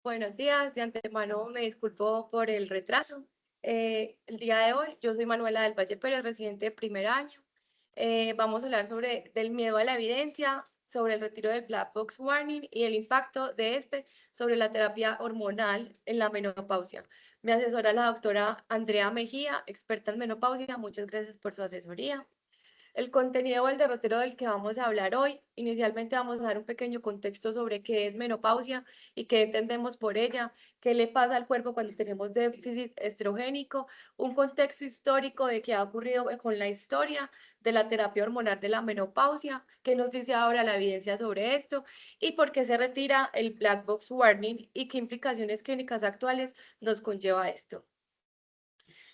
Buenos días, de antemano me disculpo por el retraso. El día de hoy yo soy Manuela del Valle Pérez, residente de primer año. Vamos a hablar sobre del miedo a la evidencia, sobre el retiro del Black Box Warning y el impacto de este sobre la terapia hormonal en la menopausia. Me asesora la doctora Andrea Mejía, experta en menopausia. Muchas gracias por su asesoría. El contenido o el derrotero del que vamos a hablar hoy, inicialmente vamos a dar un pequeño contexto sobre qué es menopausia y qué entendemos por ella, qué le pasa al cuerpo cuando tenemos déficit estrogénico, un contexto histórico de qué ha ocurrido con la historia de la terapia hormonal de la menopausia, qué nos dice ahora la evidencia sobre esto y por qué se retira el Black Box Warning y qué implicaciones clínicas actuales nos conlleva esto.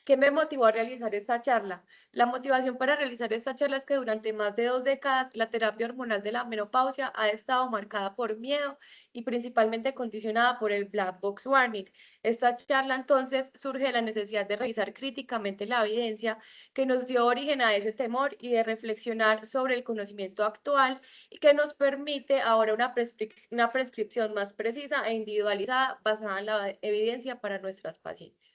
¿Qué me motivó a realizar esta charla? La motivación para realizar esta charla es que durante más de 2 décadas la terapia hormonal de la menopausia ha estado marcada por miedo y principalmente condicionada por el Black Box Warning. Esta charla entonces surge de la necesidad de revisar críticamente la evidencia que nos dio origen a ese temor y de reflexionar sobre el conocimiento actual y que nos permite ahora una prescripción más precisa e individualizada basada en la evidencia para nuestras pacientes.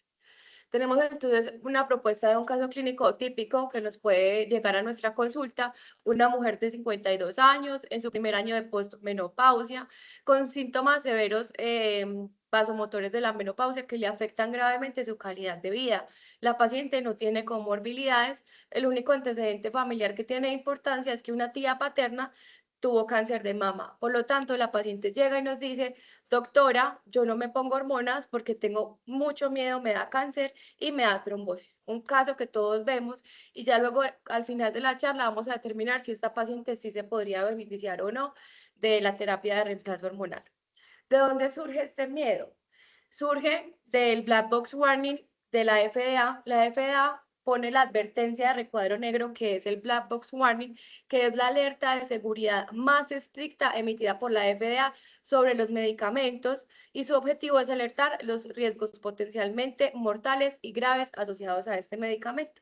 Tenemos entonces una propuesta de un caso clínico típico que nos puede llegar a nuestra consulta, una mujer de 52 años en su primer año de postmenopausia, con síntomas severos vasomotores de la menopausia que le afectan gravemente su calidad de vida. La paciente no tiene comorbilidades, el único antecedente familiar que tiene importancia es que una tía paterna tuvo cáncer de mama. Por lo tanto, la paciente llega y nos dice, doctora, yo no me pongo hormonas porque tengo mucho miedo, me da cáncer y me da trombosis. Un caso que todos vemos y ya luego al final de la charla vamos a determinar si esta paciente sí se podría beneficiar o no de la terapia de reemplazo hormonal. ¿De dónde surge este miedo? Surge del Black Box Warning de la FDA. La FDA pone la advertencia de recuadro negro, que es el Black Box Warning, que es la alerta de seguridad más estricta emitida por la FDA sobre los medicamentos y su objetivo es alertar los riesgos potencialmente mortales y graves asociados a este medicamento.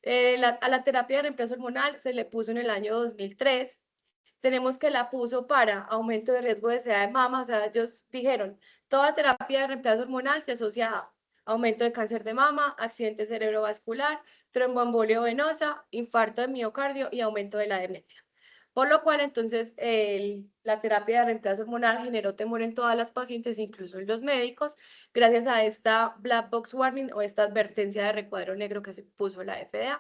A la terapia de reemplazo hormonal se le puso en el año 2003. Tenemos que la puso para aumento de riesgo de SEA de mama, o sea, ellos dijeron, toda terapia de reemplazo hormonal se asocia a aumento de cáncer de mama, accidente cerebrovascular, tromboembolia venosa, infarto de miocardio y aumento de la demencia. Por lo cual, entonces, la terapia de reemplazo hormonal generó temor en todas las pacientes, incluso en los médicos, gracias a esta Black Box Warning o esta advertencia de recuadro negro que se puso la FDA.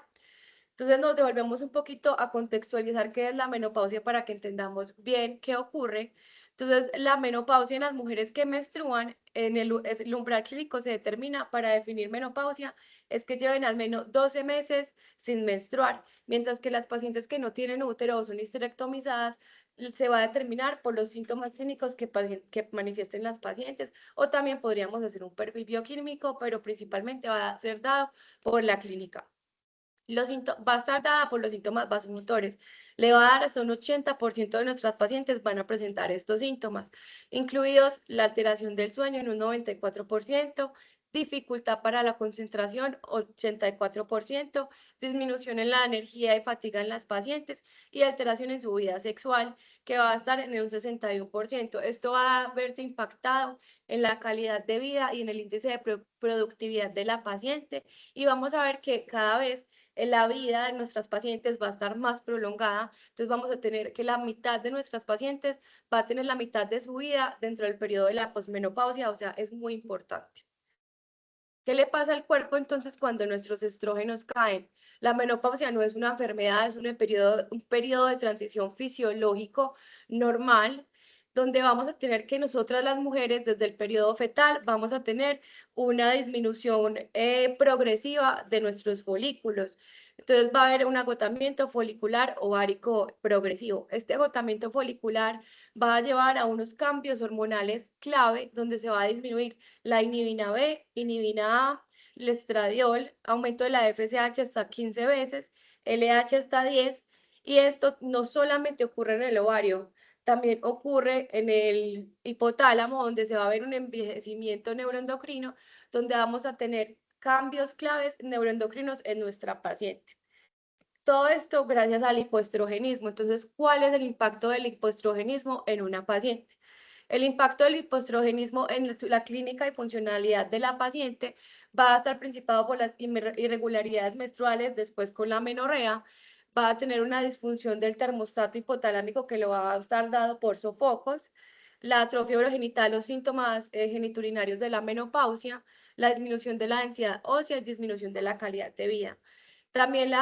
Entonces nos devolvemos un poquito a contextualizar qué es la menopausia para que entendamos bien qué ocurre. Entonces, la menopausia en las mujeres que menstruan, el umbral clínico se determina para definir menopausia, es que lleven al menos 12 meses sin menstruar, mientras que las pacientes que no tienen útero o son histerectomizadas, se va a determinar por los síntomas clínicos que manifiesten las pacientes, o también podríamos hacer un perfil bioquímico, pero principalmente va a ser dado por la clínica. Va a estar dada por los síntomas vasomotores. Le va a dar hasta un 80% de nuestras pacientes van a presentar estos síntomas, incluidos la alteración del sueño en un 94%, dificultad para la concentración 84%, disminución en la energía y fatiga en las pacientes y alteración en su vida sexual que va a estar en un 61%. Esto va a verse impactado en la calidad de vida y en el índice de productividad de la paciente y vamos a ver que cada vez la vida de nuestras pacientes va a estar más prolongada, entonces vamos a tener que la mitad de nuestras pacientes va a tener la mitad de su vida dentro del periodo de la posmenopausia, o sea, es muy importante. ¿Qué le pasa al cuerpo entonces cuando nuestros estrógenos caen? La menopausia no es una enfermedad, es un periodo de transición fisiológico normal, donde vamos a tener que nosotras las mujeres desde el periodo fetal vamos a tener una disminución progresiva de nuestros folículos. Entonces va a haber un agotamiento folicular ovárico progresivo. Este agotamiento folicular va a llevar a unos cambios hormonales clave donde se va a disminuir la inhibina B, inhibina A, el estradiol, aumento de la FSH hasta 15 veces, LH hasta 10, y esto no solamente ocurre en el ovario, también ocurre en el hipotálamo, donde se va a ver un envejecimiento neuroendocrino, donde vamos a tener cambios claves neuroendocrinos en nuestra paciente. Todo esto gracias al hipoestrogenismo. Entonces, ¿cuál es el impacto del hipoestrogenismo en una paciente? El impacto del hipoestrogenismo en la clínica y funcionalidad de la paciente va a estar principado por las irregularidades menstruales, después con la menorrea, va a tener una disfunción del termostato hipotalámico que lo va a estar dado por sofocos, la atrofia urogenital o síntomas geniturinarios de la menopausia, la disminución de la densidad ósea y disminución de la calidad de vida. También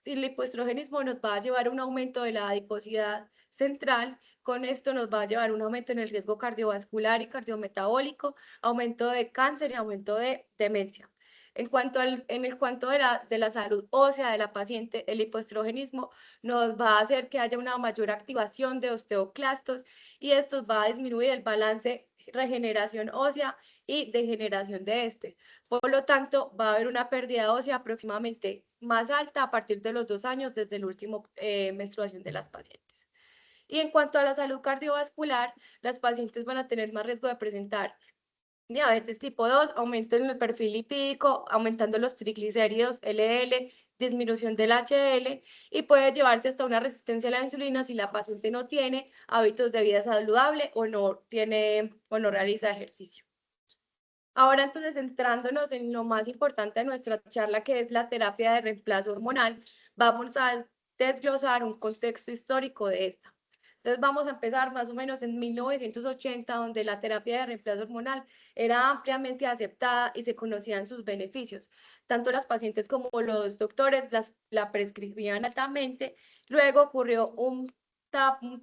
el hipoestrogenismo nos va a llevar a un aumento de la adiposidad central. Con esto nos va a llevar a un aumento en el riesgo cardiovascular y cardiometabólico, aumento de cáncer y aumento de demencia. En el cuanto de la salud ósea de la paciente, el hipoestrogenismo nos va a hacer que haya una mayor activación de osteoclastos y esto va a disminuir el balance regeneración ósea y degeneración de este. Por lo tanto, va a haber una pérdida ósea aproximadamente más alta a partir de los 2 años desde la última menstruación de las pacientes. Y en cuanto a la salud cardiovascular, las pacientes van a tener más riesgo de presentar diabetes tipo 2, aumento en el perfil lipídico, aumentando los triglicéridos LDL, disminución del HDL y puede llevarse hasta una resistencia a la insulina si la paciente no tiene hábitos de vida saludable o no realiza ejercicio. Ahora entonces centrándonos en lo más importante de nuestra charla, que es la terapia de reemplazo hormonal, vamos a desglosar un contexto histórico de esta. Entonces vamos a empezar más o menos en 1980, donde la terapia de reemplazo hormonal era ampliamente aceptada y se conocían sus beneficios. Tanto las pacientes como los doctores la prescribían altamente. Luego ocurrió un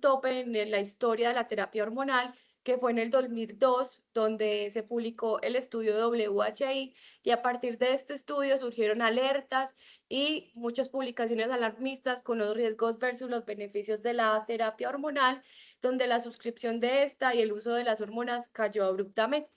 tope en la historia de la terapia hormonal que fue en el 2002, donde se publicó el estudio WHI, y a partir de este estudio surgieron alertas y muchas publicaciones alarmistas con los riesgos versus los beneficios de la terapia hormonal, donde la suscripción de esta y el uso de las hormonas cayó abruptamente.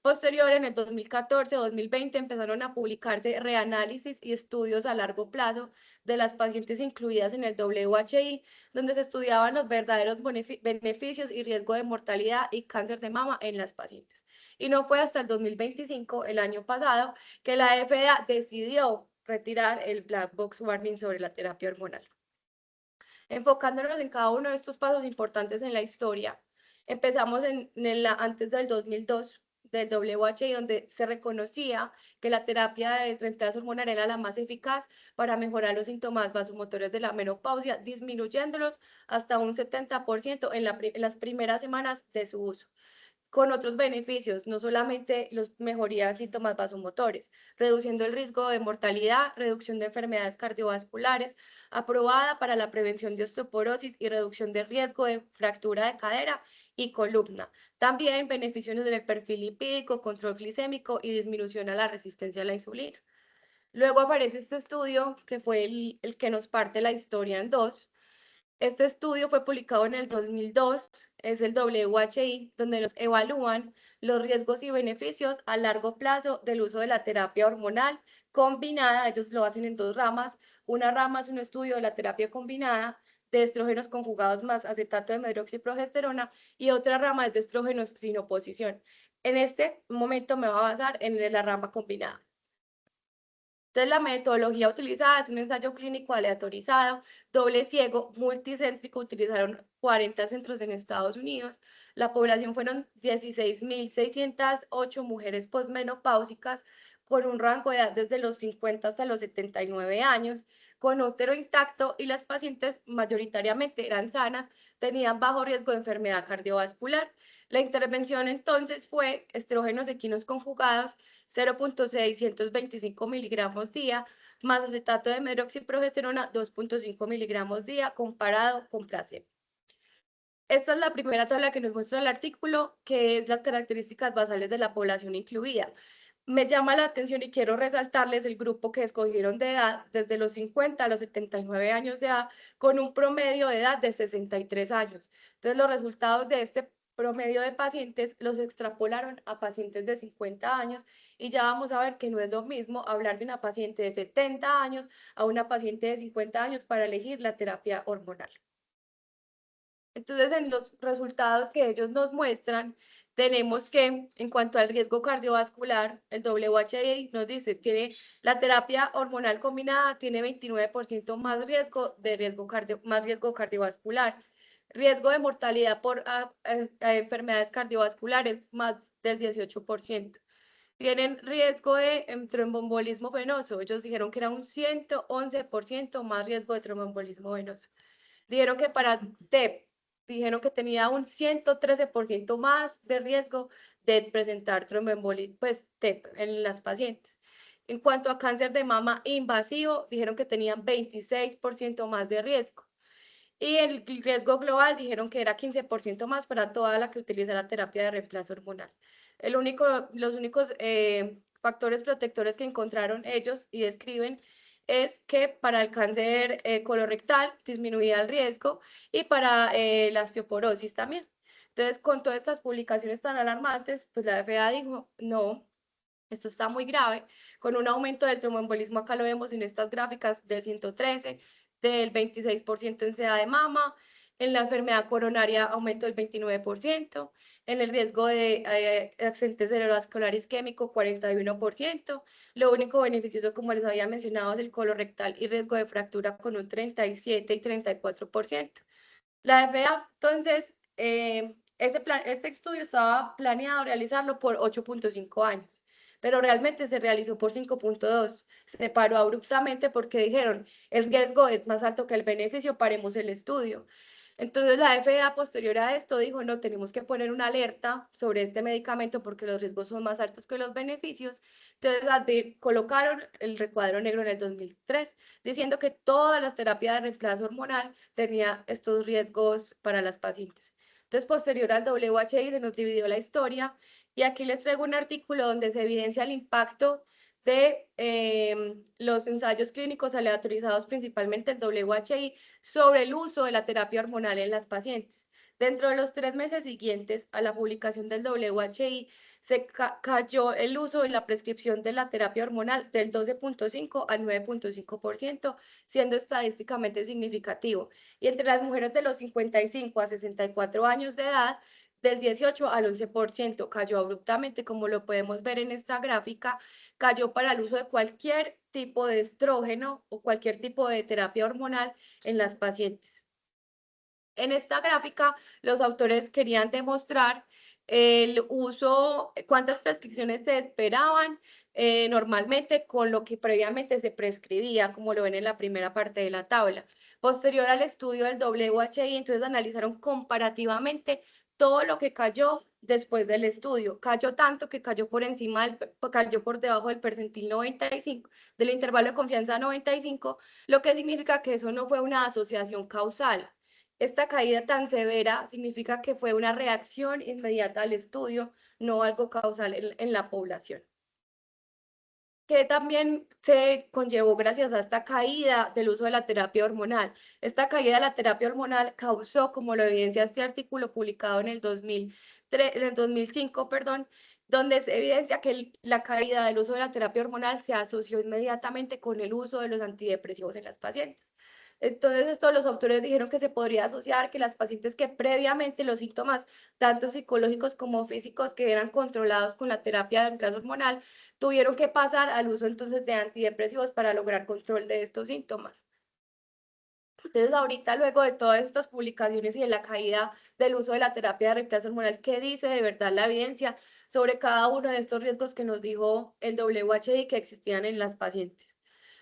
Posterior, en el 2014-2020, empezaron a publicarse reanálisis y estudios a largo plazo de las pacientes incluidas en el WHI, donde se estudiaban los verdaderos beneficios y riesgo de mortalidad y cáncer de mama en las pacientes. Y no fue hasta el 2025, el año pasado, que la FDA decidió retirar el Black Box Warning sobre la terapia hormonal. Enfocándonos en cada uno de estos pasos importantes en la historia, empezamos antes del 2002 del WHI, donde se reconocía que la terapia de reemplazo hormonal era la más eficaz para mejorar los síntomas vasomotores de la menopausia, disminuyéndolos hasta un 70% en las primeras semanas de su uso, con otros beneficios, no solamente los mejoría en síntomas vasomotores, reduciendo el riesgo de mortalidad, reducción de enfermedades cardiovasculares, aprobada para la prevención de osteoporosis y reducción de riesgo de fractura de cadera y columna. También beneficios en el perfil lipídico, control glicémico y disminución a la resistencia a la insulina. Luego aparece este estudio que fue el que nos parte la historia en dos. Este estudio fue publicado en el 2002, es el WHI, donde nos evalúan los riesgos y beneficios a largo plazo del uso de la terapia hormonal combinada. Ellos lo hacen en dos ramas. Una rama es un estudio de la terapia combinada de estrógenos conjugados más acetato de medroxiprogesterona y otra rama es de estrógenos sin oposición. En este momento me voy a basar en la rama combinada. Entonces, la metodología utilizada es un ensayo clínico aleatorizado, doble ciego, multicéntrico. Utilizaron 40 centros en Estados Unidos. La población fueron 16.608 mujeres posmenopáusicas con un rango de edad desde los 50 hasta los 79 años, con útero intacto, y las pacientes mayoritariamente eran sanas, tenían bajo riesgo de enfermedad cardiovascular. La intervención entonces fue estrógenos equinos conjugados 0.625 miligramos día, más acetato de medroxiprogesterona 2.5 miligramos día, comparado con placebo. Esta es la primera tabla que nos muestra el artículo, que es las características basales de la población incluida. Me llama la atención y quiero resaltarles el grupo que escogieron de edad desde los 50 a los 79 años de edad, con un promedio de edad de 63 años. Entonces, los resultados de este promedio de pacientes los extrapolaron a pacientes de 50 años y ya vamos a ver que no es lo mismo hablar de una paciente de 70 años a una paciente de 50 años para elegir la terapia hormonal. Entonces, en los resultados que ellos nos muestran, tenemos que en cuanto al riesgo cardiovascular, el WHI nos dice, tiene la terapia hormonal combinada tiene 29% más riesgo cardiovascular. Riesgo de mortalidad por enfermedades cardiovasculares, más del 18%. Tienen riesgo de tromboembolismo venoso. Ellos dijeron que era un 111% más riesgo de tromboembolismo venoso. Dijeron que para TEP, dijeron que tenía un 113% más de riesgo de presentar tromboembolismo, pues TEP en las pacientes. En cuanto a cáncer de mama invasivo, dijeron que tenían 26% más de riesgo. Y el riesgo global dijeron que era 15% más para toda la que utiliza la terapia de reemplazo hormonal. Los únicos factores protectores que encontraron ellos y describen es que para el cáncer colorectal disminuía el riesgo y para la osteoporosis también. Entonces, con todas estas publicaciones tan alarmantes, pues la FDA dijo, no, esto está muy grave, con un aumento del tromboembolismo, acá lo vemos en estas gráficas, del 113, del 26% en SEA de mama, en la enfermedad coronaria aumento del 29%, en el riesgo de accidente cerebrovascular isquémico 41%, lo único beneficioso, como les había mencionado, es el colorectal y riesgo de fractura con un 37 y 34%. La FDA, entonces, este estudio estaba planeado realizarlo por 8.5 años, pero realmente se realizó por 5.2. Se paró abruptamente porque dijeron, el riesgo es más alto que el beneficio, paremos el estudio. Entonces la FDA posterior a esto dijo, no, tenemos que poner una alerta sobre este medicamento porque los riesgos son más altos que los beneficios. Entonces colocaron el recuadro negro en el 2003, diciendo que todas las terapias de reemplazo hormonal tenían estos riesgos para las pacientes. Entonces, posterior al WHI se nos dividió la historia y aquí les traigo un artículo donde se evidencia el impacto de los ensayos clínicos aleatorizados, principalmente el WHI, sobre el uso de la terapia hormonal en las pacientes. Dentro de los 3 meses siguientes a la publicación del WHI, se cayó el uso y la prescripción de la terapia hormonal del 12.5 al 9.5%, siendo estadísticamente significativo. Y entre las mujeres de los 55 a 64 años de edad, del 18 al 11%, cayó abruptamente, como lo podemos ver en esta gráfica, cayó para el uso de cualquier tipo de estrógeno o cualquier tipo de terapia hormonal en las pacientes. En esta gráfica, los autores querían demostrar el uso, cuántas prescripciones se esperaban normalmente con lo que previamente se prescribía, como lo ven en la primera parte de la tabla. Posterior al estudio del WHI, entonces analizaron comparativamente todo lo que cayó después del estudio. Cayó tanto que cayó por encima, cayó por debajo del percentil 95, del intervalo de confianza 95, lo que significa que eso no fue una asociación causal. Esta caída tan severa significa que fue una reacción inmediata al estudio, no algo causal en la población. Que también se conllevó gracias a esta caída del uso de la terapia hormonal. Esta caída de la terapia hormonal causó, como lo evidencia este artículo publicado en el 2005, perdón, donde se evidencia que la caída del uso de la terapia hormonal se asoció inmediatamente con el uso de los antidepresivos en las pacientes. Entonces, esto los autores dijeron que se podría asociar que las pacientes que previamente los síntomas, tanto psicológicos como físicos, que eran controlados con la terapia de reemplazo hormonal, tuvieron que pasar al uso entonces de antidepresivos para lograr control de estos síntomas. Entonces, ahorita, luego de todas estas publicaciones y de la caída del uso de la terapia de reemplazo hormonal, ¿qué dice de verdad la evidencia sobre cada uno de estos riesgos que nos dijo el WHI que existían en las pacientes?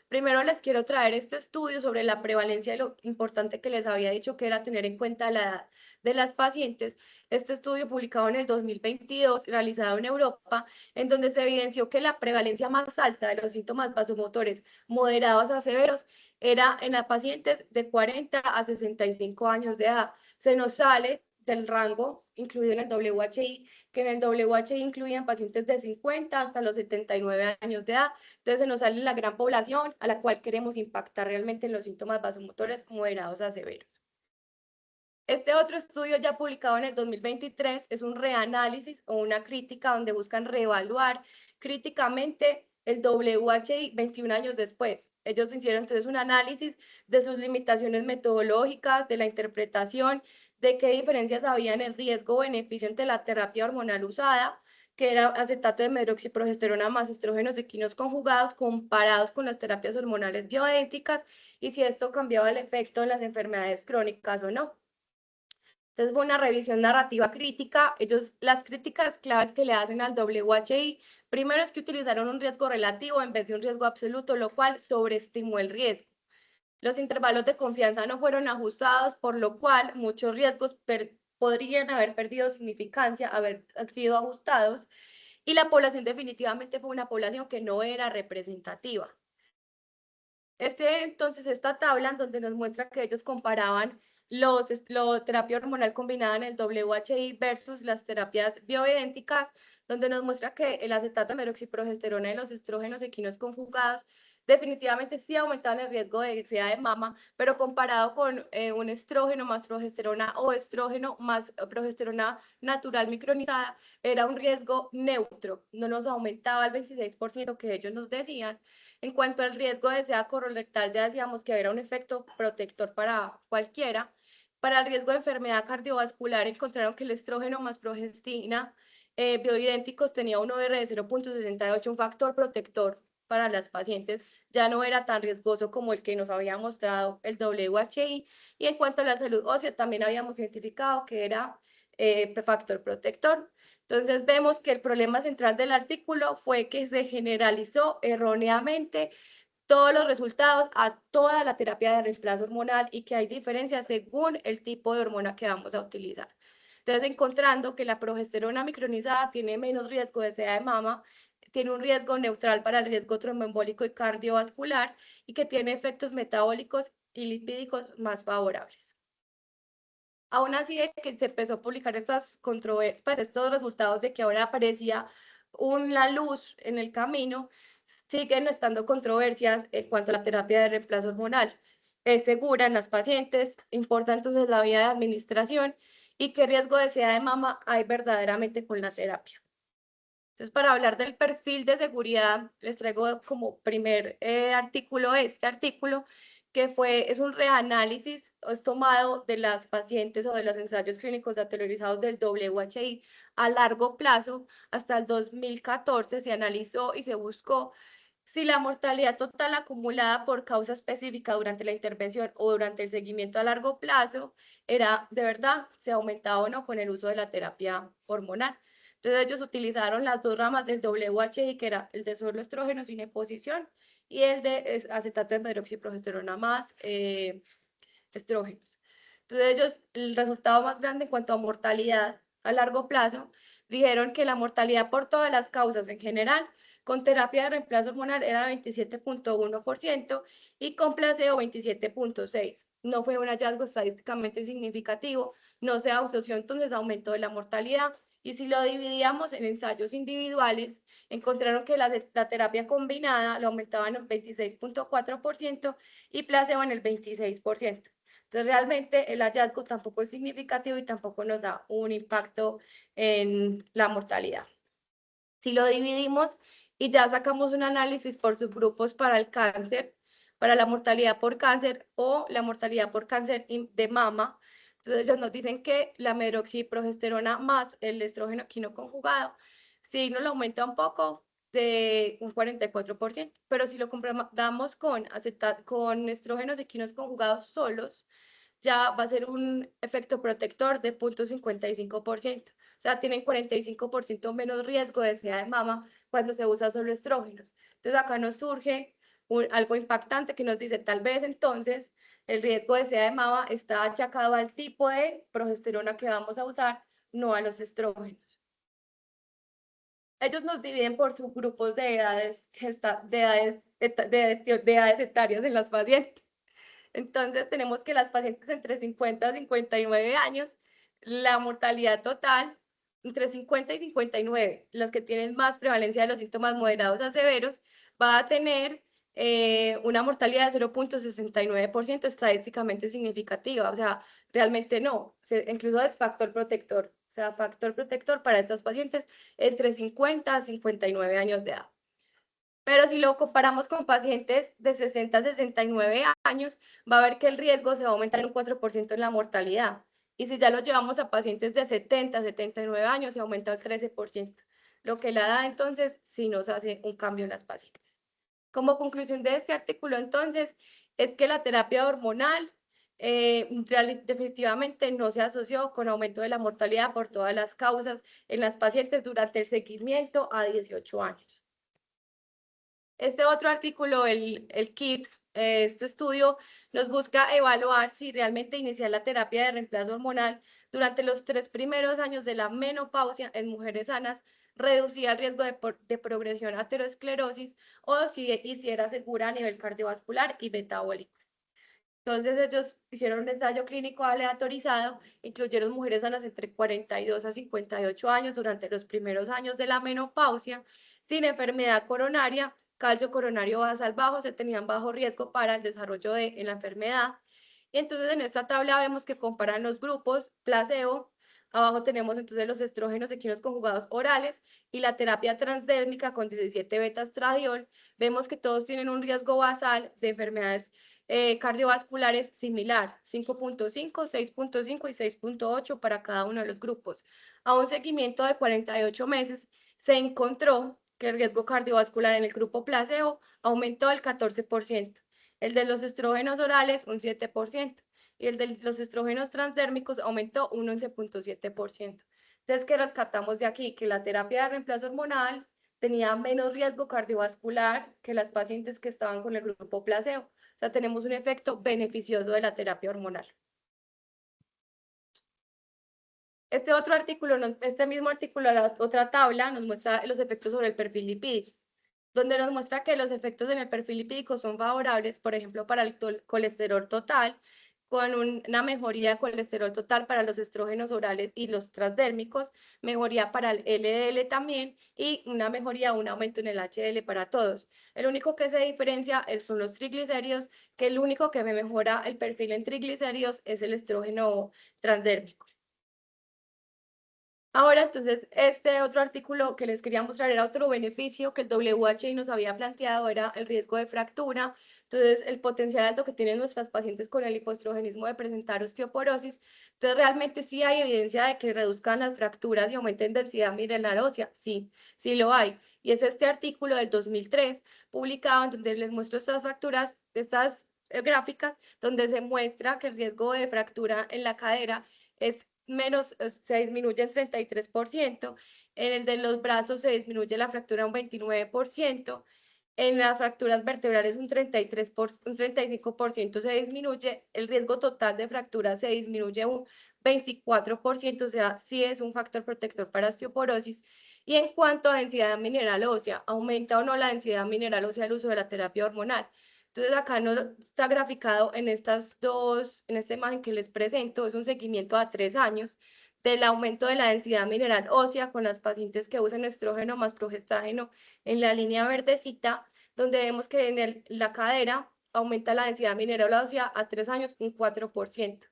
Primero les quiero traer este estudio sobre la prevalencia y lo importante que les había dicho que era tener en cuenta la edad de las pacientes. Este estudio publicado en el 2022, realizado en Europa, en donde se evidenció que la prevalencia más alta de los síntomas vasomotores moderados a severos era en las pacientes de 40 a 65 años de edad. Se nos sale del rango incluido en el WHI, que en el WHI incluían pacientes de 50 hasta los 79 años de edad. Entonces se nos sale la gran población a la cual queremos impactar realmente en los síntomas vasomotores moderados a severos. Este otro estudio ya publicado en el 2023 es un reanálisis o una crítica donde buscan reevaluar críticamente el WHI 21 años después. Ellos hicieron entonces un análisis de sus limitaciones metodológicas, de la interpretación, de qué diferencias había en el riesgo-beneficio entre la terapia hormonal usada, que era acetato de medroxiprogesterona más estrógenos equinos conjugados, comparados con las terapias hormonales bioidénticas, y si esto cambiaba el efecto en las enfermedades crónicas o no. Entonces fue una revisión narrativa crítica. Ellos, las críticas claves que le hacen al WHI, primero es que utilizaron un riesgo relativo en vez de un riesgo absoluto, lo cual sobreestimó el riesgo. Los intervalos de confianza no fueron ajustados, por lo cual muchos riesgos podrían haber perdido significancia, haber sido ajustados, y la población definitivamente fue una población que no era representativa. Entonces, esta tabla en donde nos muestra que ellos comparaban la terapia hormonal combinada en el WHI versus las terapias bioidénticas, donde nos muestra que el acetato de meroxiprogesterona y los estrógenos equinos conjugados definitivamente sí aumentaban el riesgo de SIDA de mama, pero comparado con un estrógeno más progesterona o estrógeno más progesterona natural micronizada, era un riesgo neutro, no nos aumentaba el 26% que ellos nos decían. En cuanto al riesgo de SIDA colorectal, ya decíamos que era un efecto protector para cualquiera. Para el riesgo de enfermedad cardiovascular, encontraron que el estrógeno más progestina bioidénticos tenía un OR de 0.68, un factor protector para las pacientes, ya no era tan riesgoso como el que nos había mostrado el WHI. Y en cuanto a la salud ósea, también habíamos identificado que era factor protector. Entonces vemos que el problema central del artículo fue que se generalizó erróneamente todos los resultados a toda la terapia de reemplazo hormonal y que hay diferencias según el tipo de hormona que vamos a utilizar. Entonces, encontrando que la progesterona micronizada tiene menos riesgo de SIDA de mama, tiene un riesgo neutral para el riesgo tromboembólico y cardiovascular y que tiene efectos metabólicos y lipídicos más favorables. Aún así, de que se empezó a publicar pues estos resultados de que ahora aparecía una luz en el camino, siguen estando controversias en cuanto a la terapia de reemplazo hormonal. ¿Es segura en las pacientes? ¿Importa entonces la vía de administración? ¿Y qué riesgo de SIDA de mama hay verdaderamente con la terapia? Entonces, para hablar del perfil de seguridad, les traigo como primer artículo este artículo, que es un reanálisis, es tomado de las pacientes o de los ensayos clínicos atelorizados del WHI a largo plazo. Hasta el 2014 se analizó y se buscó si la mortalidad total acumulada por causa específica durante la intervención o durante el seguimiento a largo plazo era de verdad, se aumentaba o no con el uso de la terapia hormonal. Entonces ellos utilizaron las dos ramas del WHI, que era el de solo estrógeno sin exposición y el de acetato de medroxiprogesterona más estrógenos. Entonces ellos, el resultado más grande en cuanto a mortalidad a largo plazo, dijeron que la mortalidad por todas las causas en general con terapia de reemplazo hormonal era 27.1% y con placebo 27.6%. No fue un hallazgo estadísticamente significativo, no se asoció entonces aumento de la mortalidad. Y si lo dividíamos en ensayos individuales, encontraron que la terapia combinada lo aumentaban en 26.4% y placebo en el 26%. Entonces, realmente el hallazgo tampoco es significativo y tampoco nos da un impacto en la mortalidad. Si lo dividimos y ya sacamos un análisis por subgrupos para el cáncer, para la mortalidad por cáncer o la mortalidad por cáncer de mama, entonces ellos nos dicen que la medroxiprogesterona más el estrógeno quino conjugado, sí nos lo aumenta un poco de un 44%, pero si lo comparamos con estrógenos equinos conjugados solos, ya va a ser un efecto protector de 0.55%. O sea, tienen 45% menos riesgo de SIDA de mama cuando se usa solo estrógenos. Entonces acá nos surge algo impactante que nos dice, tal vez entonces el riesgo de SIDA de mama está achacado al tipo de progesterona que vamos a usar, no a los estrógenos. Ellos nos dividen por subgrupos de edades, de edades etarias en las pacientes. Entonces tenemos que las pacientes entre 50 y 59 años, la mortalidad total entre 50 y 59, las que tienen más prevalencia de los síntomas moderados a severos, va a tener una mortalidad de 0.69% estadísticamente significativa. O sea, realmente no, incluso es factor protector. O sea, factor protector para estas pacientes entre 50 a 59 años de edad. Pero si lo comparamos con pacientes de 60 a 69 años, va a ver que el riesgo se va a aumentar en un 4% en la mortalidad. Y si ya lo llevamos a pacientes de 70 a 79 años, se aumenta el 13%. Lo que la da entonces sí nos hace un cambio en las pacientes. Como conclusión de este artículo, entonces, es que la terapia hormonal definitivamente no se asoció con aumento de la mortalidad por todas las causas en las pacientes durante el seguimiento a 18 años. Este otro artículo, el KIPS, este estudio nos busca evaluar si realmente iniciar la terapia de reemplazo hormonal durante los 3 primeros años de la menopausia en mujeres sanas reducía el riesgo de progresión a aterosclerosis o si hiciera segura a nivel cardiovascular y metabólico. Entonces ellos hicieron un ensayo clínico aleatorizado, incluyeron mujeres sanas entre 42 a 58 años durante los primeros años de la menopausia, sin enfermedad coronaria, calcio coronario basal bajo, se tenían bajo riesgo para el desarrollo de la enfermedad. Y entonces en esta tabla vemos que comparan los grupos placebo, abajo tenemos entonces los estrógenos equinos conjugados orales y la terapia transdérmica con 17 beta-estradiol. Vemos que todos tienen un riesgo basal de enfermedades cardiovasculares similar, 5.5, 6.5 y 6.8 para cada uno de los grupos. A un seguimiento de 48 meses se encontró que el riesgo cardiovascular en el grupo placebo aumentó al 14%, el de los estrógenos orales un 7% y el de los estrógenos transdérmicos aumentó un 11.7%. Entonces, ¿qué rescatamos de aquí? Que la terapia de reemplazo hormonal tenía menos riesgo cardiovascular que las pacientes que estaban con el grupo placebo. O sea, tenemos un efecto beneficioso de la terapia hormonal. Este otro artículo, este mismo artículo, la otra tabla, nos muestra los efectos sobre el perfil lipídico, donde nos muestra que los efectos en el perfil lipídico son favorables, por ejemplo, para el colesterol total, con una mejoría de colesterol total para los estrógenos orales y los transdérmicos, mejoría para el LDL también y una mejoría, un aumento en el HDL para todos. El único que se diferencia son los triglicéridos, que el único que me mejora el perfil en triglicéridos es el estrógeno transdérmico. Ahora, entonces, este otro artículo que les quería mostrar era otro beneficio que el WHI nos había planteado, era el riesgo de fractura. Entonces, el potencial alto que tienen nuestras pacientes con el hipoestrogenismo de presentar osteoporosis. Entonces, realmente sí hay evidencia de que reduzcan las fracturas y aumenten densidad mineral ósea. Sí, sí lo hay. Y es este artículo del 2003, publicado, en donde les muestro estas fracturas, estas gráficas, donde se muestra que el riesgo de fractura en la cadera es menos, se disminuye en 33%, en el de los brazos se disminuye la fractura un 29%, en las fracturas vertebrales un 35% se disminuye, el riesgo total de fractura se disminuye un 24%, o sea, sí es un factor protector para osteoporosis. Y en cuanto a densidad mineral ósea, ¿aumenta o no la densidad mineral ósea al uso de la terapia hormonal? Entonces acá no está graficado en en esta imagen que les presento, es un seguimiento a 3 años del aumento de la densidad mineral ósea con las pacientes que usan estrógeno más progestágeno en la línea verdecita, donde vemos que en la cadera aumenta la densidad mineral ósea a 3 años un 4%.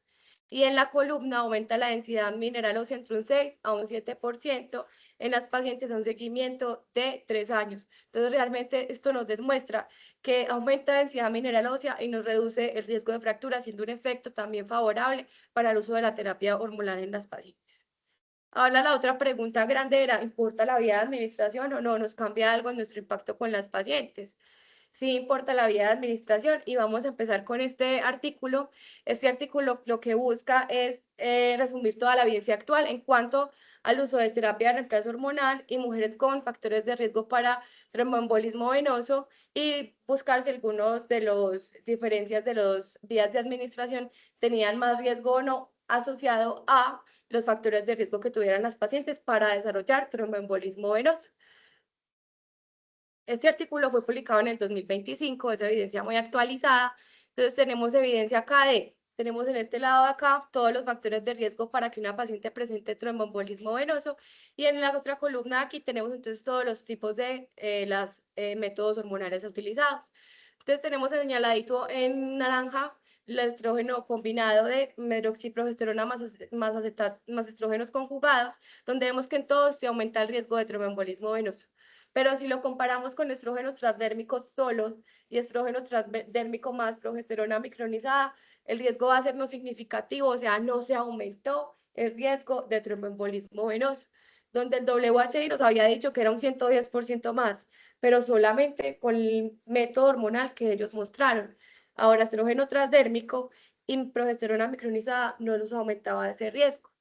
Y en la columna aumenta la densidad mineral ósea entre un 6 a un 7% en las pacientes a un seguimiento de 3 años. Entonces, realmente esto nos demuestra que aumenta la densidad mineral ósea y nos reduce el riesgo de fractura, siendo un efecto también favorable para el uso de la terapia hormonal en las pacientes. Ahora la otra pregunta grande era, ¿importa la vía de administración o no? ¿Nos cambia algo en nuestro impacto con las pacientes? Sí importa la vía de administración y vamos a empezar con este artículo. Este artículo lo que busca es resumir toda la evidencia actual en cuanto al uso de terapia de reemplazo hormonal y mujeres con factores de riesgo para tromboembolismo venoso y buscar si algunos de los diferencias de los vías de administración tenían más riesgo o no asociado a los factores de riesgo que tuvieran las pacientes para desarrollar tromboembolismo venoso. Este artículo fue publicado en el 2025, es evidencia muy actualizada. Entonces tenemos evidencia acá tenemos en este lado de acá todos los factores de riesgo para que una paciente presente tromboembolismo venoso y en la otra columna aquí tenemos entonces todos los tipos de los métodos hormonales utilizados. Entonces tenemos señaladito en naranja el estrógeno combinado de medroxiprogesterona más estrógenos conjugados, donde vemos que en todos se aumenta el riesgo de tromboembolismo venoso. Pero si lo comparamos con estrógenos transdérmicos solos y estrógeno transdérmico más progesterona micronizada, el riesgo va a ser no significativo, o sea, no se aumentó el riesgo de tromboembolismo venoso, donde el WHI nos había dicho que era un 110% más, pero solamente con el método hormonal que ellos mostraron. Ahora, estrógeno transdérmico y progesterona micronizada no nos aumentaba ese riesgo.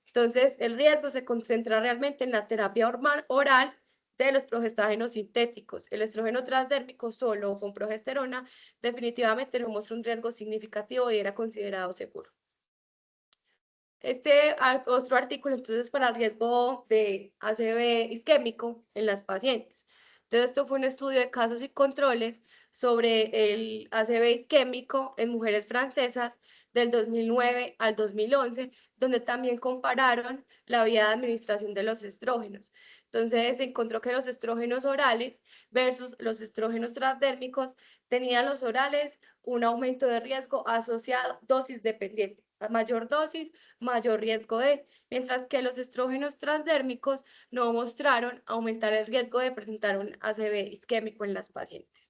Entonces, el riesgo se concentra realmente en la terapia oral de los progestágenos sintéticos. El estrógeno transdérmico solo con progesterona definitivamente no muestra un riesgo significativo y era considerado seguro. Otro artículo, entonces, para el riesgo de ACV isquémico en las pacientes. Entonces, esto fue un estudio de casos y controles sobre el ACV isquémico en mujeres francesas del 2009 al 2011, donde también compararon la vía de administración de los estrógenos. Entonces, se encontró que los estrógenos orales versus los estrógenos transdérmicos tenían los orales un aumento de riesgo asociado dosis dependiente. A mayor dosis, mayor riesgo de, mientras que los estrógenos transdérmicos no mostraron aumentar el riesgo de presentar un ACV isquémico en las pacientes.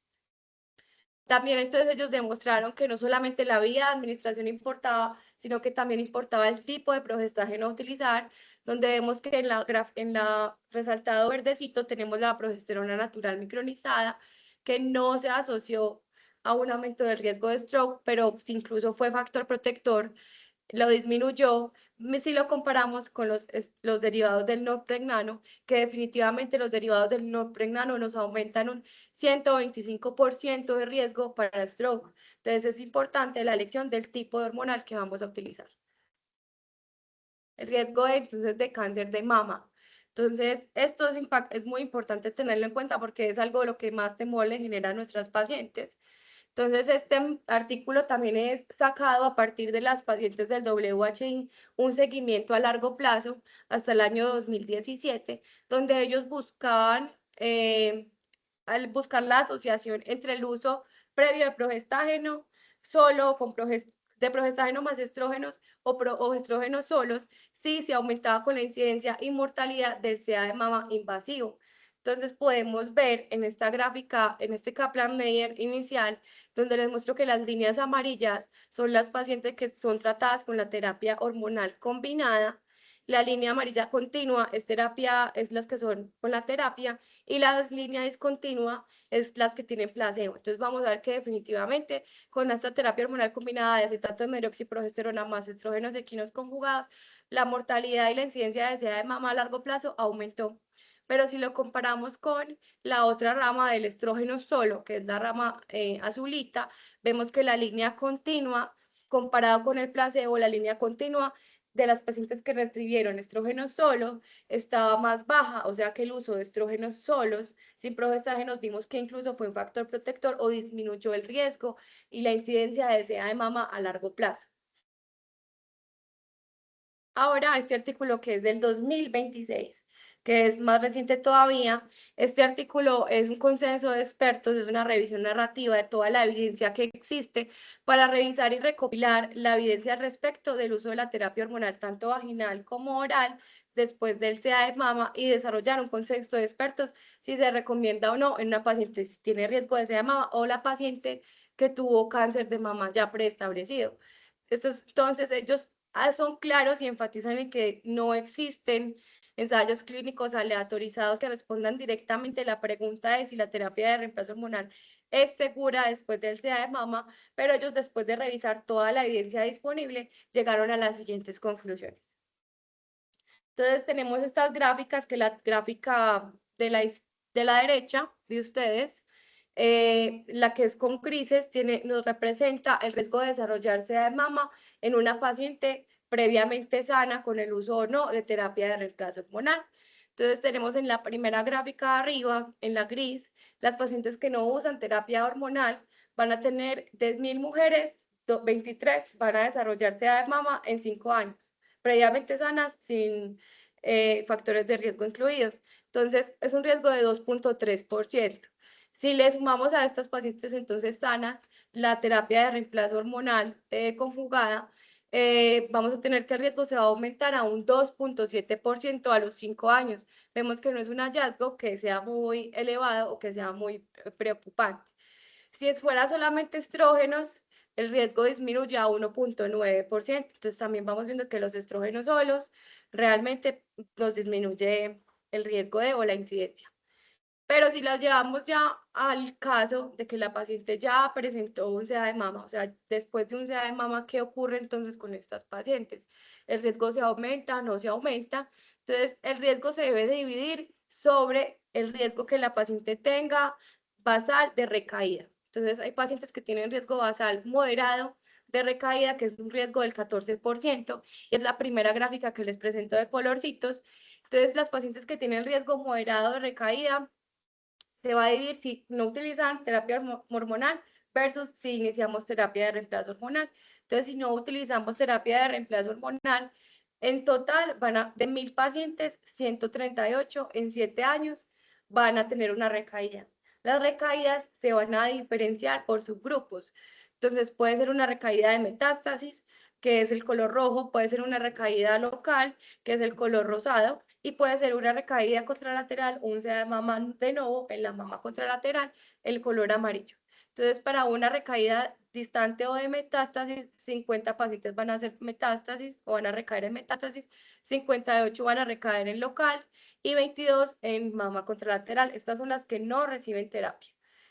También entonces ellos demostraron que no solamente la vía de administración importaba, sino que también importaba el tipo de progestágeno a utilizar, donde vemos que en la resaltado verdecito tenemos la progesterona natural micronizada, que no se asoció a un aumento del riesgo de stroke, pero incluso fue factor protector, lo disminuyó si lo comparamos con los derivados del norpregnano, que definitivamente los derivados del norpregnano nos aumentan un 125% de riesgo para stroke. Entonces es importante la elección del tipo de hormonal que vamos a utilizar. El riesgo entonces de cáncer de mama. Entonces, esto es muy importante tenerlo en cuenta porque es algo de lo que más temor le genera a nuestras pacientes. Entonces, este artículo también es sacado a partir de las pacientes del WHI, un seguimiento a largo plazo hasta el año 2017, donde ellos buscaban, al buscar la asociación entre el uso previo de progestágeno solo con de progestágeno más estrógenos o estrógenos solos, si se aumentaba con la incidencia y mortalidad del SEA de mama invasivo. Entonces podemos ver en esta gráfica, en este Kaplan-Meier inicial, donde les muestro que las líneas amarillas son las pacientes que son tratadas con la terapia hormonal combinada. La línea amarilla continua es las que son con la terapia y la línea discontinua es las que tienen placebo. Entonces vamos a ver que definitivamente con esta terapia hormonal combinada de acetato de medroxiprogesterona más estrógenos equinos conjugados, la mortalidad y la incidencia de SEA de mama a largo plazo aumentó. Pero si lo comparamos con la otra rama del estrógeno solo, que es la rama azulita, vemos que la línea continua, comparado con el placebo, la línea continua de las pacientes que recibieron estrógeno solo estaba más baja, o sea que el uso de estrógenos solos sin progestágenos vimos que incluso fue un factor protector o disminuyó el riesgo y la incidencia de SEA de mama a largo plazo. Ahora, este artículo que es del 2026, que es más reciente todavía, este artículo es un consenso de expertos, es una revisión narrativa de toda la evidencia que existe para revisar y recopilar la evidencia respecto del uso de la terapia hormonal, tanto vaginal como oral, después del SEA de mama y desarrollar un consenso de expertos si se recomienda o no en una paciente si tiene riesgo de SEA de mama o la paciente que tuvo cáncer de mama ya preestablecido. Entonces, ellos son claros y enfatizan en que no existen ensayos clínicos aleatorizados que respondan directamente a la pregunta de si la terapia de reemplazo hormonal es segura después del SEA de mama, pero ellos después de revisar toda la evidencia disponible llegaron a las siguientes conclusiones. Entonces tenemos estas gráficas, que la gráfica de la derecha de ustedes, la que es con grises, nos representa el riesgo de desarrollarse de mama en una paciente previamente sana con el uso o no de terapia de reemplazo hormonal. Entonces tenemos en la primera gráfica arriba, en la gris, las pacientes que no usan terapia hormonal van a tener de 1000 mujeres, 23 van a desarrollarse de mama en 5 años previamente sanas sin factores de riesgo incluidos. Entonces, es un riesgo de 2.3%. Si le sumamos a estas pacientes entonces sanas la terapia de reemplazo hormonal conjugada, vamos a tener que el riesgo se va a aumentar a un 2.7% a los 5 años. Vemos que no es un hallazgo que sea muy elevado o que sea muy preocupante. Si fuera solamente estrógenos, el riesgo disminuye a 1.9%. Entonces también vamos viendo que los estrógenos solos realmente nos disminuye el riesgo de o la incidencia. Pero si las llevamos ya al caso de que la paciente ya presentó un SEA de mama, o sea, después de un SEA de mama, ¿qué ocurre entonces con estas pacientes? ¿El riesgo se aumenta, no se aumenta? Entonces, el riesgo se debe dividir sobre el riesgo que la paciente tenga basal de recaída. Entonces, hay pacientes que tienen riesgo basal moderado de recaída, que es un riesgo del 14%, y es la primera gráfica que les presento de colorcitos. Entonces, las pacientes que tienen riesgo moderado de recaída, se va a dividir si no utilizan terapia hormonal versus si iniciamos terapia de reemplazo hormonal. Entonces, si no utilizamos terapia de reemplazo hormonal, en total van a, de 1000 pacientes, 138 en 7 años van a tener una recaída. Las recaídas se van a diferenciar por subgrupos. Entonces, puede ser una recaída de metástasis, que es el color rojo, puede ser una recaída local, que es el color rosado, y puede ser una recaída contralateral, un SEA de mama de nuevo en la mama contralateral, el color amarillo. Entonces, para una recaída distante o de metástasis, 50 pacientes van a hacer metástasis o van a recaer en metástasis, 58 van a recaer en local y 22 en mama contralateral. Estas son las que no reciben terapia.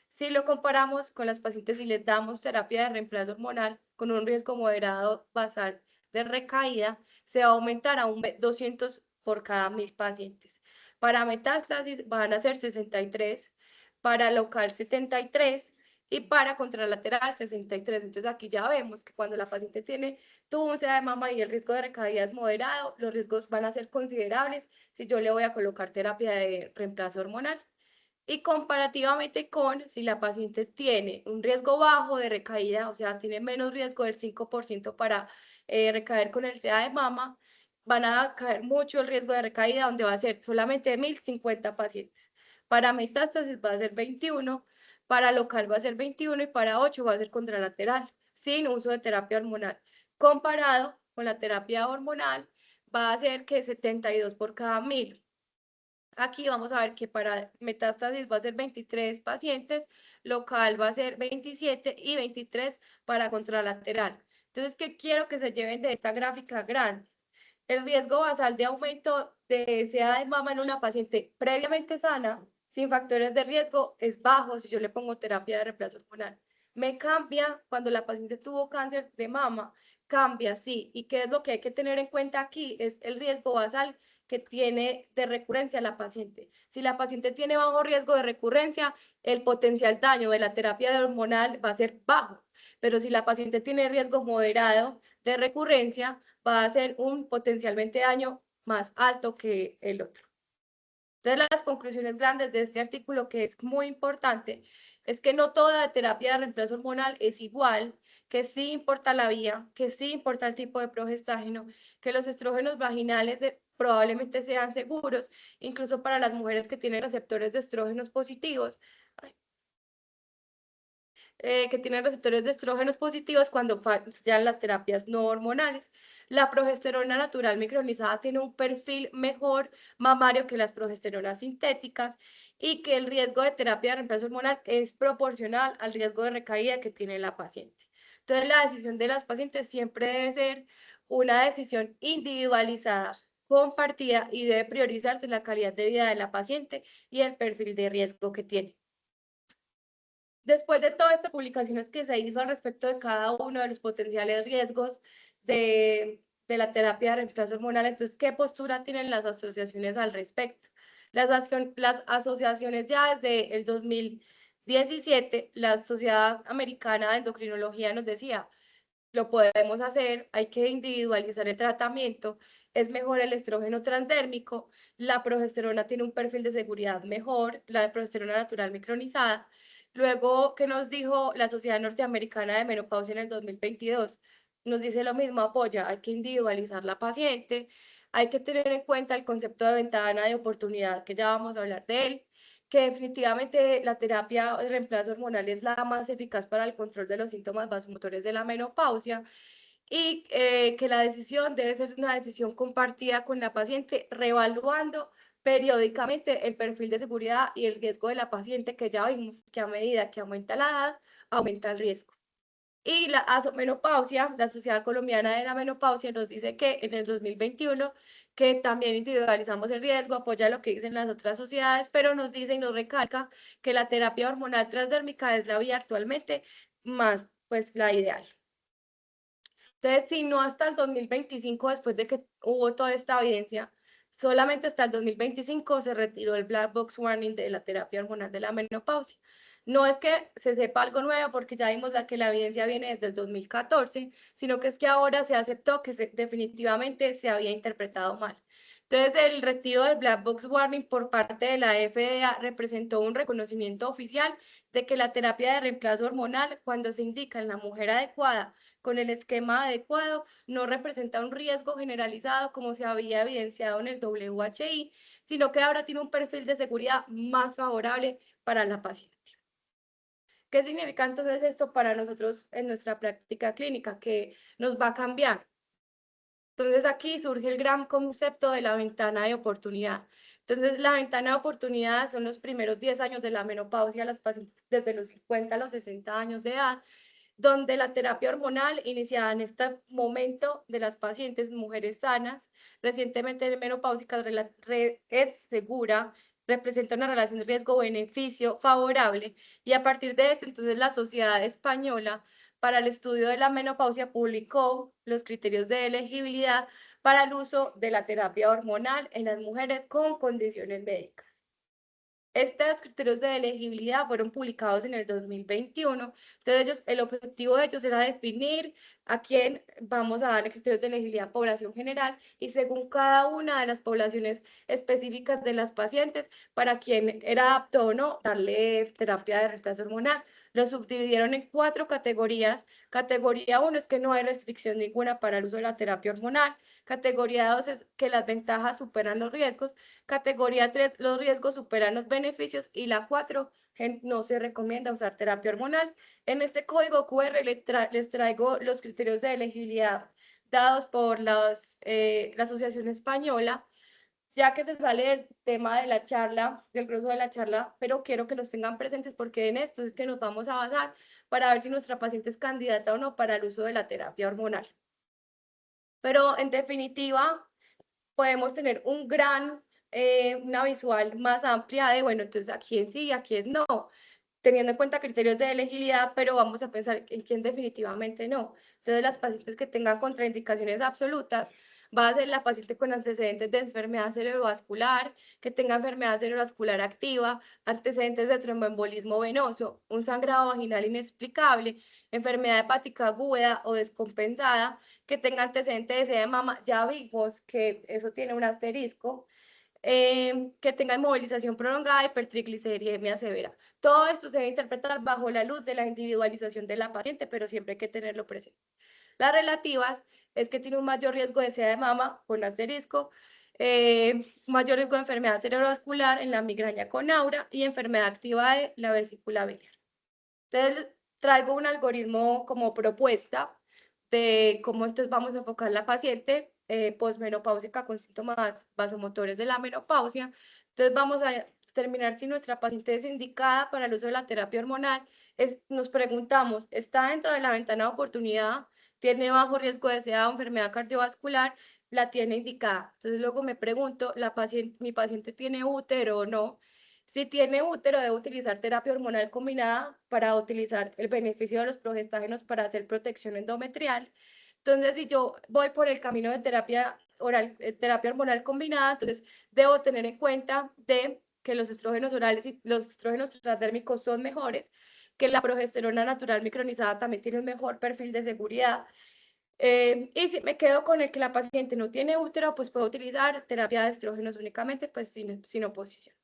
Si lo comparamos con las pacientes y les damos terapia de reemplazo hormonal con un riesgo moderado basal de recaída, se va a aumentar a un 200 por cada 1000 pacientes. Para metástasis van a ser 63, para local 73 y para contralateral 63. Entonces aquí ya vemos que cuando la paciente tuvo un SEA de mama y el riesgo de recaída es moderado, los riesgos van a ser considerables si yo le voy a colocar terapia de reemplazo hormonal. Y comparativamente con si la paciente tiene un riesgo bajo de recaída, o sea, tiene menos riesgo del 5% para recaer con el SEA de mama, van a caer mucho el riesgo de recaída, donde va a ser solamente 1050 pacientes. Para metástasis va a ser 21, para local va a ser 21 y para 8 va a ser contralateral, sin uso de terapia hormonal. Comparado con la terapia hormonal, va a ser que 72 por cada 1000. Aquí vamos a ver que para metástasis va a ser 23 pacientes, local va a ser 27 y 23 para contralateral. Entonces, ¿qué quiero que se lleven de esta gráfica grande? El riesgo basal de aumento de SEA de mama en una paciente previamente sana, sin factores de riesgo, es bajo si yo le pongo terapia de reemplazo hormonal. Me cambia cuando la paciente tuvo cáncer de mama, cambia, sí. ¿Y qué es lo que hay que tener en cuenta aquí? Es el riesgo basal que tiene de recurrencia la paciente. Si la paciente tiene bajo riesgo de recurrencia, el potencial daño de la terapia hormonal va a ser bajo. Pero si la paciente tiene riesgo moderado de recurrencia, va a ser un potencialmente daño más alto que el otro. Entonces, las conclusiones grandes de este artículo, que es muy importante, es que no toda terapia de reemplazo hormonal es igual, que sí importa la vía, que sí importa el tipo de progestágeno, que los estrógenos vaginales probablemente sean seguros, incluso para las mujeres que tienen receptores de estrógenos positivos, que tienen receptores de estrógenos positivos cuando fallan las terapias no hormonales. La progesterona natural micronizada tiene un perfil mejor mamario que las progesteronas sintéticas y que el riesgo de terapia de reemplazo hormonal es proporcional al riesgo de recaída que tiene la paciente. Entonces, la decisión de las pacientes siempre debe ser una decisión individualizada, compartida, y debe priorizarse la calidad de vida de la paciente y el perfil de riesgo que tiene. Después de todas estas publicaciones que se hizo al respecto de cada uno de los potenciales riesgos de la terapia de reemplazo hormonal, entonces, ¿qué postura tienen las asociaciones al respecto? Las asociaciones ya desde el 2017, la Sociedad Americana de Endocrinología nos decía, lo podemos hacer, hay que individualizar el tratamiento, es mejor el estrógeno transdérmico, la progesterona tiene un perfil de seguridad mejor, la progesterona natural micronizada. Luego, ¿qué nos dijo la Sociedad Norteamericana de Menopausia en el 2022? Nos dice lo mismo, apoya, hay que individualizar la paciente, hay que tener en cuenta el concepto de ventana de oportunidad, que ya vamos a hablar de él, que definitivamente la terapia de reemplazo hormonal es la más eficaz para el control de los síntomas vasomotores de la menopausia y que la decisión debe ser una decisión compartida con la paciente, reevaluando periódicamente el perfil de seguridad y el riesgo de la paciente, que ya vimos que a medida que aumenta la edad, aumenta el riesgo. Y la asomenopausia, la Sociedad Colombiana de la Menopausia, nos dice que en el 2021, que también individualizamos el riesgo, apoya lo que dicen las otras sociedades, pero nos dice y nos recalca que la terapia hormonal transdérmica es la vía actualmente más, pues, la ideal. Entonces, si no hasta el 2025, después de que hubo toda esta evidencia, solamente hasta el 2025 se retiró el Black Box Warning de la terapia hormonal de la menopausia. No es que se sepa algo nuevo, porque ya vimos que la evidencia viene desde el 2014, sino que es que ahora se aceptó que definitivamente se había interpretado mal. Entonces, el retiro del Black Box Warning por parte de la FDA representó un reconocimiento oficial de que la terapia de reemplazo hormonal, cuando se indica en la mujer adecuada, con el esquema adecuado, no representa un riesgo generalizado como se había evidenciado en el WHI, sino que ahora tiene un perfil de seguridad más favorable para la paciente. ¿Qué significa entonces esto para nosotros en nuestra práctica clínica? Que nos va a cambiar. Entonces aquí surge el gran concepto de la ventana de oportunidad. Entonces la ventana de oportunidad son los primeros 10 años de la menopausia, las pacientes desde los 50 a los 60 años de edad, donde la terapia hormonal iniciada en este momento de las pacientes mujeres sanas, recientemente menopáusicas, es segura, representa una relación de riesgo-beneficio favorable, y a partir de esto, entonces la Sociedad Española para el Estudio de la Menopausia publicó los criterios de elegibilidad para el uso de la terapia hormonal en las mujeres con condiciones médicas. Estos criterios de elegibilidad fueron publicados en el 2021. Entonces, el objetivo de ellos era definir a quién vamos a dar criterios de elegibilidad a población general y según cada una de las poblaciones específicas de las pacientes, para quién era apto o no darle terapia de reemplazo hormonal. Lo subdividieron en 4 categorías. Categoría 1 es que no hay restricción ninguna para el uso de la terapia hormonal. Categoría 2 es que las ventajas superan los riesgos. Categoría 3, los riesgos superan los beneficios. Y la 4, no se recomienda usar terapia hormonal. En este código QR les traigo los criterios de elegibilidad dados por la Asociación Española, ya que se sale el tema de la charla, del grueso de la charla, pero quiero que los tengan presentes porque en esto es que nos vamos a basar para ver si nuestra paciente es candidata o no para el uso de la terapia hormonal. Pero en definitiva, podemos tener una visual más amplia de, bueno, entonces a quién sí, a quién no, teniendo en cuenta criterios de elegibilidad, pero vamos a pensar en quién definitivamente no. Entonces, las pacientes que tengan contraindicaciones absolutas, va a ser la paciente con antecedentes de enfermedad cerebrovascular, que tenga enfermedad cerebrovascular activa, antecedentes de tromboembolismo venoso, un sangrado vaginal inexplicable, enfermedad hepática aguda o descompensada, que tenga antecedentes de mama, ya vimos que eso tiene un asterisco, que tenga inmovilización prolongada, hipertriglicemia severa. Todo esto se debe interpretar bajo la luz de la individualización de la paciente, pero siempre hay que tenerlo presente. Las relativas es que tiene un mayor riesgo de SEA de mama con asterisco, mayor riesgo de enfermedad cerebrovascular en la migraña con aura y enfermedad activa de la vesícula biliar. Entonces, traigo un algoritmo como propuesta de cómo entonces vamos a enfocar la paciente posmenopáusica con síntomas vasomotores de la menopausia. Entonces, vamos a determinar si nuestra paciente es indicada para el uso de la terapia hormonal. Nos preguntamos, ¿está dentro de la ventana de oportunidad? ¿Tiene bajo riesgo de SEA o enfermedad cardiovascular? La tiene indicada. Entonces, luego me pregunto, ¿mi paciente tiene útero o no? Si tiene útero, debe utilizar terapia hormonal combinada para utilizar el beneficio de los progestágenos para hacer protección endometrial. Entonces, si yo voy por el camino de terapia oral, terapia hormonal combinada, entonces debo tener en cuenta de que los estrógenos orales y los estrógenos transdérmicos son mejores, que la progesterona natural micronizada también tiene un mejor perfil de seguridad. Y si me quedo con el que la paciente no tiene útero, pues puedo utilizar terapia de estrógenos únicamente, pues sin oposición.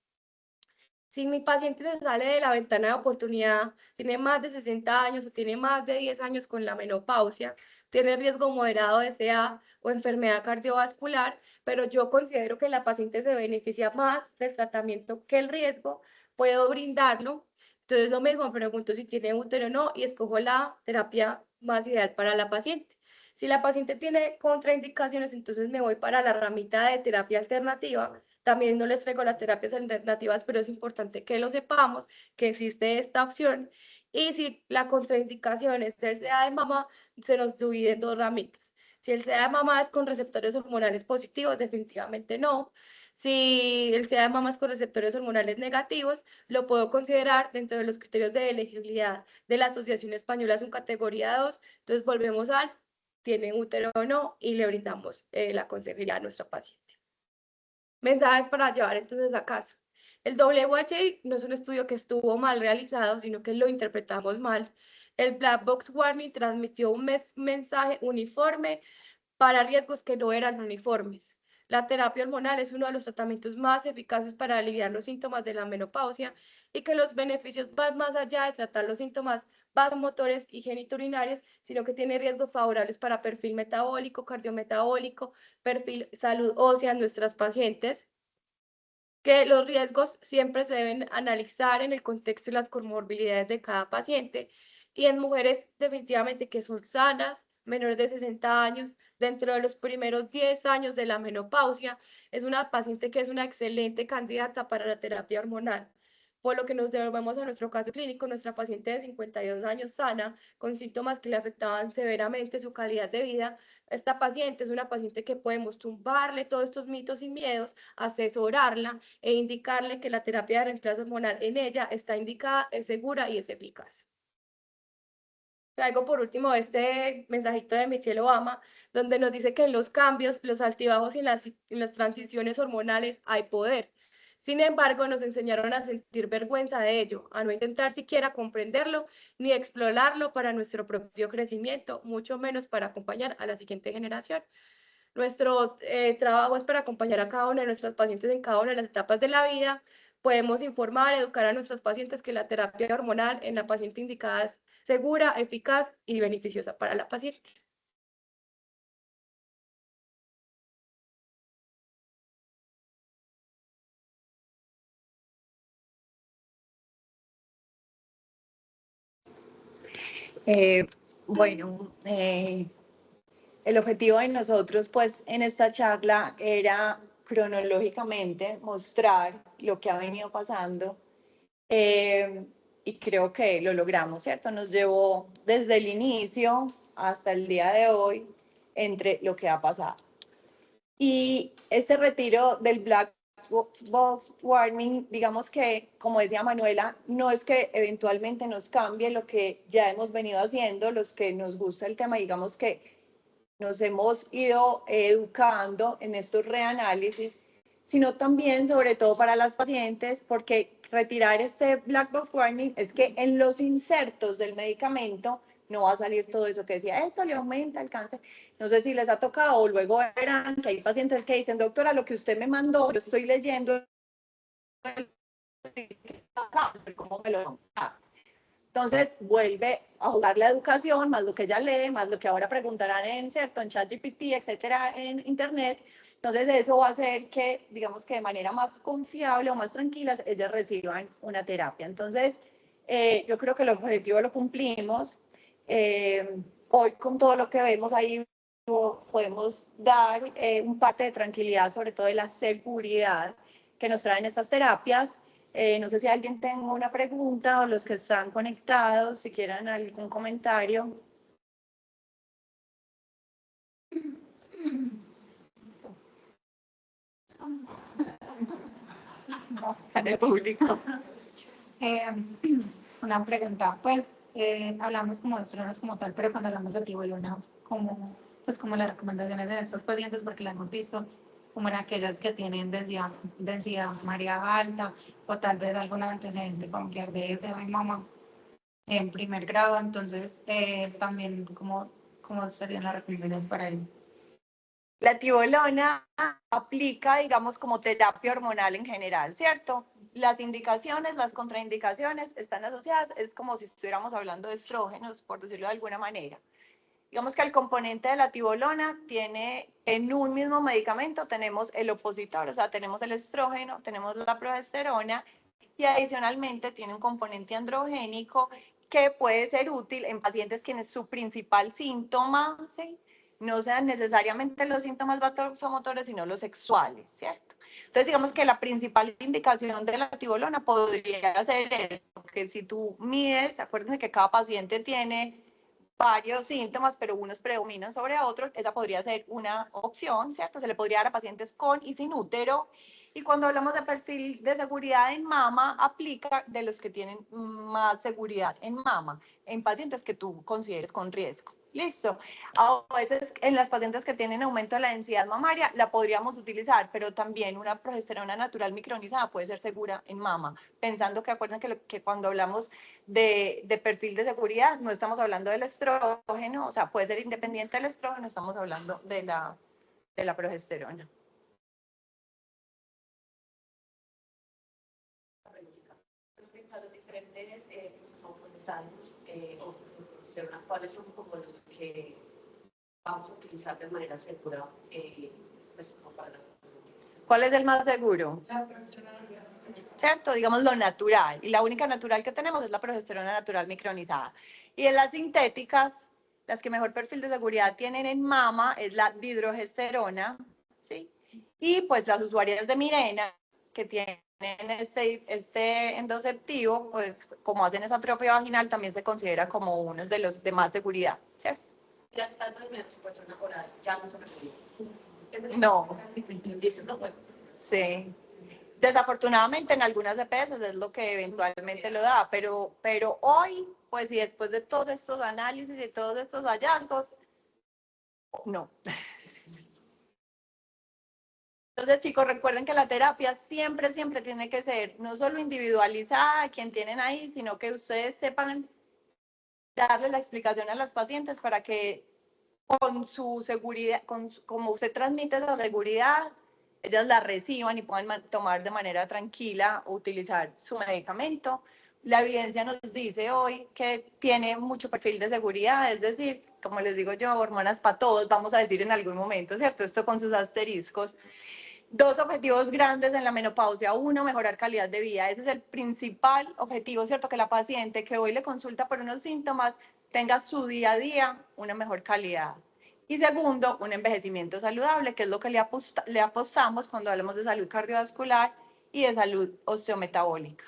Si mi paciente se sale de la ventana de oportunidad, tiene más de 60 años o tiene más de 10 años con la menopausia, tiene riesgo moderado de SEA o enfermedad cardiovascular, pero yo considero que la paciente se beneficia más del tratamiento que el riesgo, puedo brindarlo. Entonces, lo mismo, pregunto si tiene útero o no y escojo la terapia más ideal para la paciente. Si la paciente tiene contraindicaciones, entonces me voy para la ramita de terapia alternativa. También no les traigo las terapias alternativas, pero es importante que lo sepamos, que existe esta opción. Y si la contraindicación es el SEA de mama, se nos divide en dos ramitas. Si el SEA de mama es con receptores hormonales positivos, definitivamente no. Si el SEA de mama es con receptores hormonales negativos, lo puedo considerar dentro de los criterios de elegibilidad de la Asociación Española, es un categoría 2. Entonces volvemos al, ¿tiene útero o no? Y le brindamos la consejería a nuestra paciente. Mensajes para llevar entonces a casa. El WHI no es un estudio que estuvo mal realizado, sino que lo interpretamos mal. El Black Box Warning transmitió un mensaje uniforme para riesgos que no eran uniformes. La terapia hormonal es uno de los tratamientos más eficaces para aliviar los síntomas de la menopausia y que los beneficios van más allá de tratar los síntomas vasomotores y genitourinarios, sino que tiene riesgos favorables para perfil metabólico, cardiometabólico, perfil salud ósea en nuestras pacientes, que los riesgos siempre se deben analizar en el contexto y las comorbilidades de cada paciente, y en mujeres definitivamente que son sanas, menores de 60 años, dentro de los primeros 10 años de la menopausia, es una paciente que es una excelente candidata para la terapia hormonal. Por lo que nos devolvemos a nuestro caso clínico, nuestra paciente de 52 años sana, con síntomas que le afectaban severamente su calidad de vida. Esta paciente es una paciente que podemos tumbarle todos estos mitos y miedos, asesorarla e indicarle que la terapia de reemplazo hormonal en ella está indicada, es segura y es eficaz. Traigo por último este mensajito de Michelle Obama, donde nos dice que en los cambios, los altibajos y en las transiciones hormonales hay poder. Sin embargo, nos enseñaron a sentir vergüenza de ello, a no intentar siquiera comprenderlo ni explorarlo para nuestro propio crecimiento, mucho menos para acompañar a la siguiente generación. Nuestro trabajo es para acompañar a cada una de nuestras pacientes en cada una de las etapas de la vida. Podemos informar, educar a nuestros pacientes que la terapia hormonal en la paciente indicada es segura, eficaz y beneficiosa para la paciente. Eh, bueno, el objetivo de nosotros, pues, en esta charla era cronológicamente mostrar lo que ha venido pasando y creo que lo logramos, ¿cierto? Nos llevó desde el inicio hasta el día de hoy entre lo que ha pasado. Y este retiro del Black Box Warming, digamos que, como decía Manuela, no es que eventualmente nos cambie lo que ya hemos venido haciendo, los que nos gusta el tema, digamos que nos hemos ido educando en estos reanálisis, sino también, sobre todo para las pacientes, porque retirar este Black Box Warning es que en los insertos del medicamento no va a salir todo eso que decía, esto le aumenta el cáncer. No sé si les ha tocado o luego verán que hay pacientes que dicen, doctora, lo que usted me mandó, yo estoy leyendo ¿cómo me lo entonces vuelve a jugar la educación, más lo que ella lee, más lo que ahora preguntarán en, ¿cierto? En ChatGPT, etcétera, en Internet. Entonces eso va a hacer que, digamos que de manera más confiable o más tranquila, ellas reciban una terapia. Entonces, yo creo que el objetivo lo cumplimos. Hoy con todo lo que vemos ahí podemos dar un parte de tranquilidad, sobre todo de la seguridad que nos traen estas terapias. No sé si alguien tenga una pregunta o los que están conectados, si quieren algún comentario. Para el público. Una pregunta, pues hablamos como de estrenos como tal, pero cuando hablamos de tibolona, como, pues como las recomendaciones de estos pacientes, porque la hemos visto como en aquellas que tienen densidad marea alta o tal vez algún antecedente familiar de ese de mama en primer grado, entonces también como serían las recomendaciones para ello. La tibolona aplica, digamos, como terapia hormonal en general, ¿cierto? Las indicaciones, las contraindicaciones están asociadas, es como si estuviéramos hablando de estrógenos, por decirlo de alguna manera. Digamos que el componente de la tibolona tiene, en un mismo medicamento tenemos el opositor, o sea, tenemos el estrógeno, tenemos la progesterona y adicionalmente tiene un componente androgénico que puede ser útil en pacientes quienes su principal síntoma, ¿sí?, no sean necesariamente los síntomas vasomotores, sino los sexuales, ¿cierto? Entonces, digamos que la principal indicación de la tibolona podría ser esto, que si tú mides, acuérdense que cada paciente tiene varios síntomas, pero unos predominan sobre otros, esa podría ser una opción, ¿cierto? Se le podría dar a pacientes con y sin útero. Y cuando hablamos de perfil de seguridad en mama, aplica de los que tienen más seguridad en mama, en pacientes que tú consideres con riesgo. Listo. A veces en las pacientes que tienen aumento de la densidad mamaria la podríamos utilizar, pero también una progesterona natural micronizada puede ser segura en mama, pensando que acuerden que cuando hablamos de perfil de seguridad no estamos hablando del estrógeno, o sea, puede ser independiente del estrógeno, estamos hablando de la progesterona. Respecto a los diferentes componentes ¿cuáles son como los que vamos a utilizar de manera segura pues, para las personas? ¿Cuál es el más seguro? La progesterona. ¿Cierto? Digamos lo natural. Y la única natural que tenemos es la progesterona natural micronizada. Y en las sintéticas, las que mejor perfil de seguridad tienen en mama es la dihidrogesterona, ¿sí? Y pues las usuarias de Mirena, que tienen este endoceptivo, pues como hacen esa atrofia vaginal, también se considera como uno de los de más seguridad, ¿cierto? Y las tantas de persona oral ya no se recomiendan. No. No, Sí. Desafortunadamente en algunas EPS es lo que eventualmente lo da, pero hoy, pues y después de todos estos análisis y todos estos hallazgos, no. Entonces, chicos, recuerden que la terapia siempre tiene que ser no solo individualizada a quien tienen ahí, sino que ustedes sepan darle la explicación a las pacientes para que con su seguridad, como usted transmite esa seguridad, ellas la reciban y puedan tomar de manera tranquila, utilizar su medicamento. La evidencia nos dice hoy que tiene mucho perfil de seguridad, es decir, como les digo yo, hormonas para todos, vamos a decir en algún momento, ¿cierto? Esto con sus asteriscos. Dos objetivos grandes en la menopausia. Uno, mejorar calidad de vida. Ese es el principal objetivo, ¿cierto? Que la paciente que hoy le consulta por unos síntomas tenga su día a día una mejor calidad. Y segundo, un envejecimiento saludable, que es lo que le apostamos cuando hablamos de salud cardiovascular y de salud osteometabólica.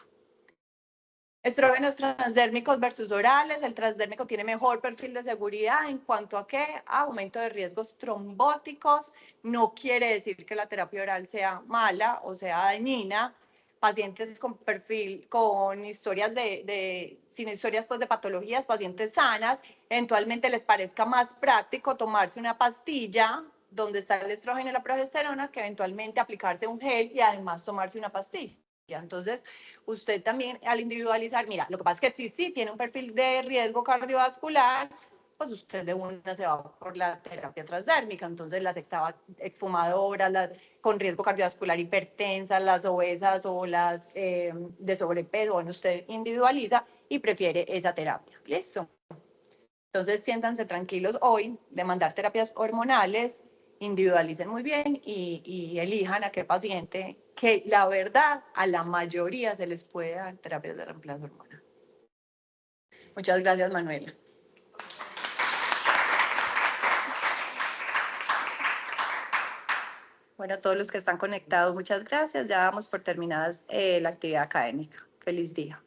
Estrógenos transdérmicos versus orales. El transdérmico tiene mejor perfil de seguridad en cuanto a qué, a aumento de riesgos trombóticos. No quiere decir que la terapia oral sea mala o sea dañina. Pacientes con perfil, con historias sin historias pues, de patologías, pacientes sanas, eventualmente les parezca más práctico tomarse una pastilla donde está el estrógeno y la progesterona que eventualmente aplicarse un gel y además tomarse una pastilla. Entonces, usted también al individualizar, mira, lo que pasa es que sí tiene un perfil de riesgo cardiovascular, pues usted de una se va por la terapia transdérmica, entonces las exfumadoras, las con riesgo cardiovascular hipertensas, las obesas o las de sobrepeso, bueno, usted individualiza y prefiere esa terapia. ¿Listo? Entonces, siéntanse tranquilos hoy de mandar terapias hormonales, individualicen muy bien y elijan a qué paciente, que la verdad a la mayoría se les puede dar terapias de reemplazo hormonal. Muchas gracias, Manuela. Bueno, a todos los que están conectados, muchas gracias. Ya damos por terminadas la actividad académica. Feliz día.